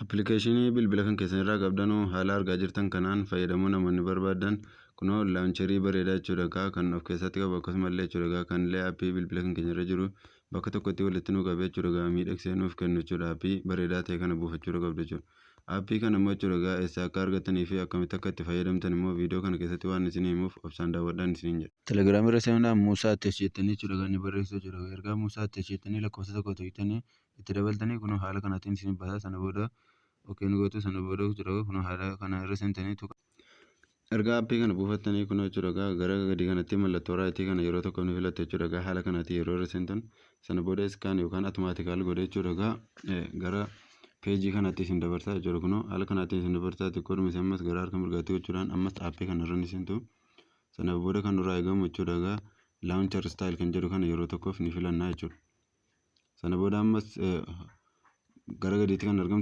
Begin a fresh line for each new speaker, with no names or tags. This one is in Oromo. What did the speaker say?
Appilikeeshinii bilbila kan keessan irraa qabdanuu haala argaa jirtan kanaan fayyadamuu namoonni barbaadan kunoo laawuncherii bareedaa jechuudha kan of keessatti qabu akkasumallee jechuudha kanillee aappii bilbila kan keenya irra jiru bakka tokkotti walitti nuu qabee jechuudha miidhagsee nuuf kennu jechuudha aappii bareedaa ta'e kana buufachuu qabdu jechuudha. Aappii kana immoo jechuudha eessa akka argattanii fi akkamitti akka itti fayyadamtan immoo viidiyoo kana keessatti waan isin himuuf obsaan daawwadhaan isiniin jedha. Telegiraamii irra seenuudhaan Muusaa Atteech jettanii jechuudha kan inni barreessu jechuudha. Ergaa Muusaa Atteech jettanii lakkoofsa tokko tuqxanii itti dabaltanii kunoo haala kanaatiin isin baasaa sana booda okkee nu gootu sana booda jechuudha kunoo haala kana irra seentanii tuqa. Ergaa aappii kana buufattanii kunoo jechuudha gara gadii kanatti mallattoo raayitii kana yeroo tokko ni filatte jechuudha haala kanaatiin yeroo irra seentan sana booda iskaan yookaan atomaatikaal godhee jechuudha gara peejii kanatti isin dabarsaa jechuudha kunoo haala kanaatiin isin dabarsaa xiqqoo dhumis ammas gara harka mirgaatti gochuudhaan ammas aappii kana irra ni seentu sana booda kan nurraa eegamu jechuudha laawunchar istaayil kan jedhu kana yeroo tokkoof ni filannaa jechuudha. Sana booda ammas gara gadiitti kan argamu